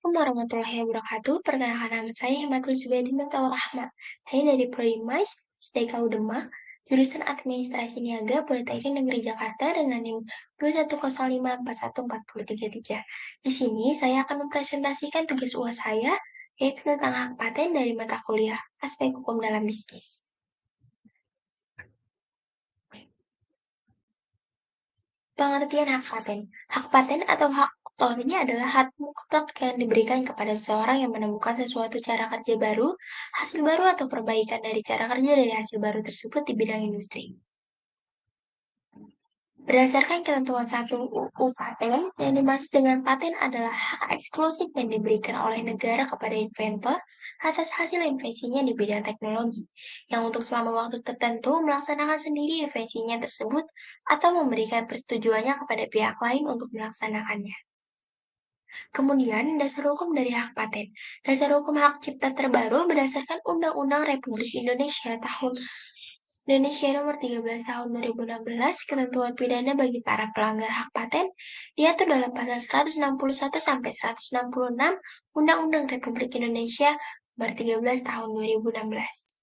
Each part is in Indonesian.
Assalamualaikum warahmatullahi wabarakatuh. Perkenalkan nama saya Himatul Zubedi Mintaul Rahma. Saya dari Prolimais, STKU Demak, jurusan Administrasi Niaga Politeknik Negeri Jakarta dengan NIM 210541433. Di sini saya akan mempresentasikan tugas UAS saya, yaitu tentang hak paten dari mata kuliah Aspek Hukum dalam Bisnis. Pengertian hak paten. Hak paten atau hak autor ini adalah hak mutlak yang diberikan kepada seseorang yang menemukan sesuatu cara kerja baru, hasil baru atau perbaikan dari cara kerja dari hasil baru tersebut di bidang industri. Berdasarkan ketentuan 1 UU Paten, yang dimaksud dengan paten adalah hak eksklusif yang diberikan oleh negara kepada inventor atas hasil invensinya di bidang teknologi, yang untuk selama waktu tertentu melaksanakan sendiri invensinya tersebut atau memberikan persetujuannya kepada pihak lain untuk melaksanakannya. Kemudian, dasar hukum dari hak paten. Dasar hukum hak cipta terbaru berdasarkan Undang-Undang Republik Indonesia Nomor 13 Tahun 2016, ketentuan pidana bagi para pelanggar hak paten diatur dalam pasal 161 sampai 166 Undang-Undang Republik Indonesia Nomor 13 Tahun 2016.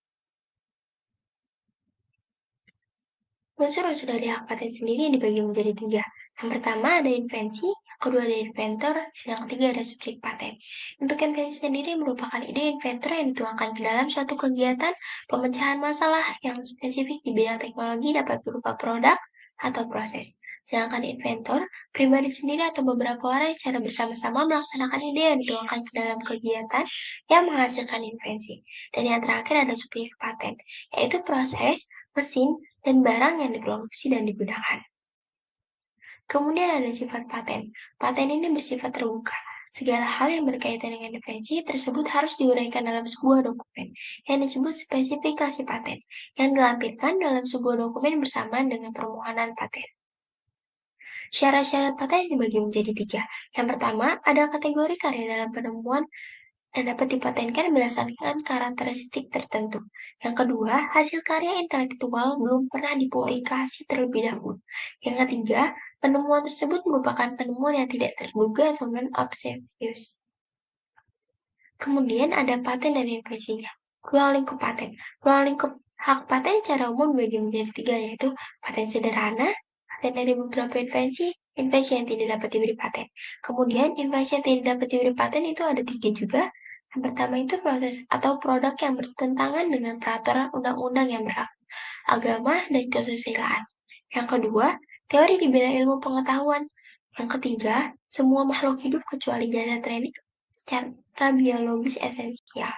Unsur-unsur dari hak paten sendiri dibagi menjadi 3. Yang pertama ada invensi, yang kedua ada inventor, dan yang ketiga ada subjek paten. Untuk invensi sendiri merupakan ide inventor yang dituangkan ke dalam suatu kegiatan pemecahan masalah yang spesifik di bidang teknologi dapat berupa produk atau proses. Sedangkan inventor, pribadi sendiri atau beberapa orang secara bersama-sama melaksanakan ide yang dituangkan ke dalam kegiatan yang menghasilkan invensi. Dan yang terakhir ada subjek paten, yaitu proses, mesin, dan barang yang diproduksi dan digunakan. Kemudian ada sifat paten. Paten ini bersifat terbuka. Segala hal yang berkaitan dengan invensi tersebut harus diuraikan dalam sebuah dokumen yang disebut spesifikasi paten, yang dilampirkan dalam sebuah dokumen bersamaan dengan permohonan paten. Syarat-syarat paten dibagi menjadi 3. Yang pertama, ada kategori karya dalam penemuan dan dapat dipatenkan berdasarkan karakteristik tertentu. Yang kedua, hasil karya intelektual belum pernah dipublikasi terlebih dahulu. Yang ketiga, penemuan tersebut merupakan penemuan yang tidak terduga atau non-obvious. Kemudian ada paten dan invensinya. Ruang lingkup paten. Ruang lingkup hak paten secara umum dibagi menjadi 3, yaitu paten sederhana, paten dari beberapa invensi yang tidak dapat diberi paten. Kemudian, invensi yang tidak dapat diberi paten itu ada 3 juga. Yang pertama itu proses atau produk yang bertentangan dengan peraturan undang-undang yang berlaku, agama, dan kesusilaan. Yang kedua, teori di bidang ilmu pengetahuan. Yang ketiga, semua makhluk hidup kecuali jasad training secara biologis esensial.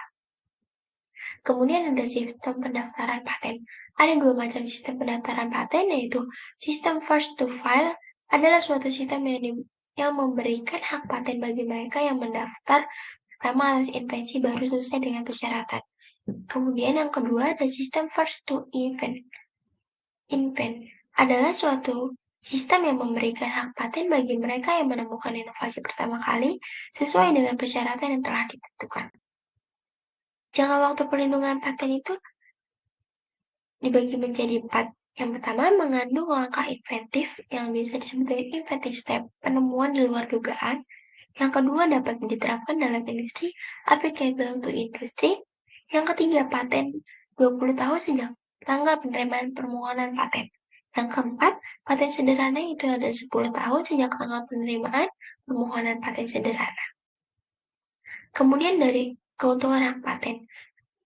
Kemudian ada sistem pendaftaran paten. Ada 2 macam sistem pendaftaran paten, yaitu sistem first to file adalah suatu sistem yang memberikan hak paten bagi mereka yang mendaftar pertama atas invensi baru selesai dengan persyaratan. Kemudian yang kedua ada sistem first to invent. Invent adalah suatu sistem yang memberikan hak paten bagi mereka yang menemukan inovasi pertama kali sesuai dengan persyaratan yang telah ditentukan. Jangka waktu perlindungan paten itu dibagi menjadi 4. Yang pertama, mengandung langkah inventif yang bisa disebut dengan inventive step, penemuan di luar dugaan. Yang kedua, dapat diterapkan dalam industri, applicable to industry. Yang ketiga, paten 20 tahun sejak tanggal penerimaan permohonan paten. Yang keempat, paten sederhana itu ada 10 tahun sejak tanggal penerimaan permohonan paten sederhana. Kemudian dari keuntungan hak paten,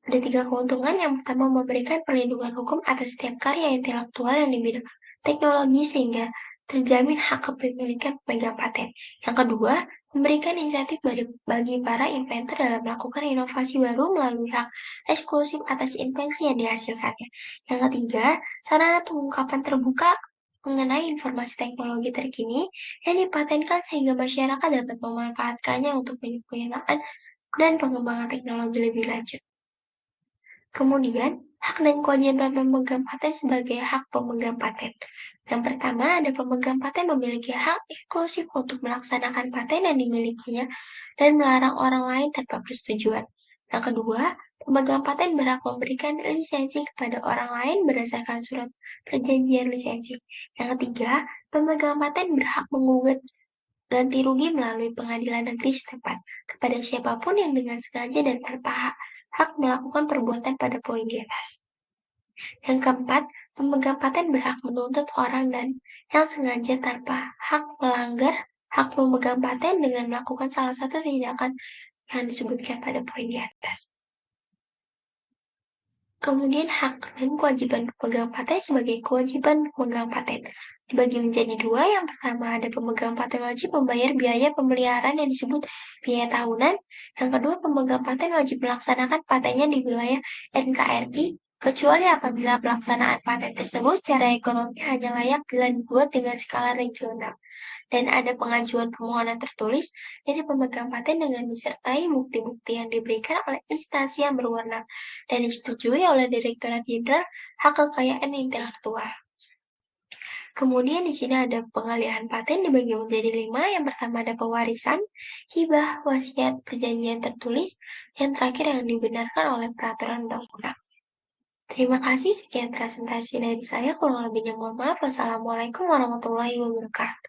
ada 3 keuntungan. Yang pertama, memberikan perlindungan hukum atas setiap karya intelektual yang di bidang teknologi sehingga terjamin hak kepemilikan pemegang paten. Yang kedua, memberikan insentif bagi para inventor dalam melakukan inovasi baru melalui hak eksklusif atas invensi yang dihasilkannya. Yang ketiga, sarana pengungkapan terbuka mengenai informasi teknologi terkini yang dipatenkan sehingga masyarakat dapat memanfaatkannya untuk penyempurnaan dan pengembangan teknologi lebih lanjut. Kemudian, hak dan kewajiban pemegang paten sebagai hak pemegang paten. Yang pertama, ada pemegang paten memiliki hak eksklusif untuk melaksanakan paten yang dimilikinya dan melarang orang lain tanpa persetujuan. Yang kedua, pemegang paten berhak memberikan lisensi kepada orang lain berdasarkan surat perjanjian lisensi. Yang ketiga, pemegang paten berhak menggugat ganti rugi melalui pengadilan negeri setempat kepada siapapun yang dengan sengaja dan tanpa hak melakukan perbuatan pada poin di atas. Yang keempat, pemegang paten berhak menuntut orang dan yang sengaja tanpa hak melanggar hak pemegang paten dengan melakukan salah satu tindakan yang disebutkan pada poin di atas. Kemudian hak dan kewajiban pemegang paten sebagai kewajiban pemegang paten dibagi menjadi dua. Yang pertama ada pemegang paten wajib membayar biaya pemeliharaan yang disebut biaya tahunan. Yang kedua, pemegang paten wajib melaksanakan patennya di wilayah NKRI kecuali apabila pelaksanaan paten tersebut secara ekonomi hanya layak bila dibuat dengan skala regional. Dan ada pengajuan permohonan tertulis dari pemegang paten dengan disertai bukti-bukti yang diberikan oleh instansi yang berwenang dan disetujui oleh Direktorat Jenderal Hak Kekayaan Intelektual. Kemudian di sini ada pengalihan paten dibagi menjadi 5. Yang pertama ada pewarisan, hibah, wasiat, perjanjian tertulis, yang terakhir yang dibenarkan oleh peraturan undang-undang. Terima kasih, sekian presentasi dari saya. Kurang lebihnya mohon maaf. Wassalamualaikum warahmatullahi wabarakatuh.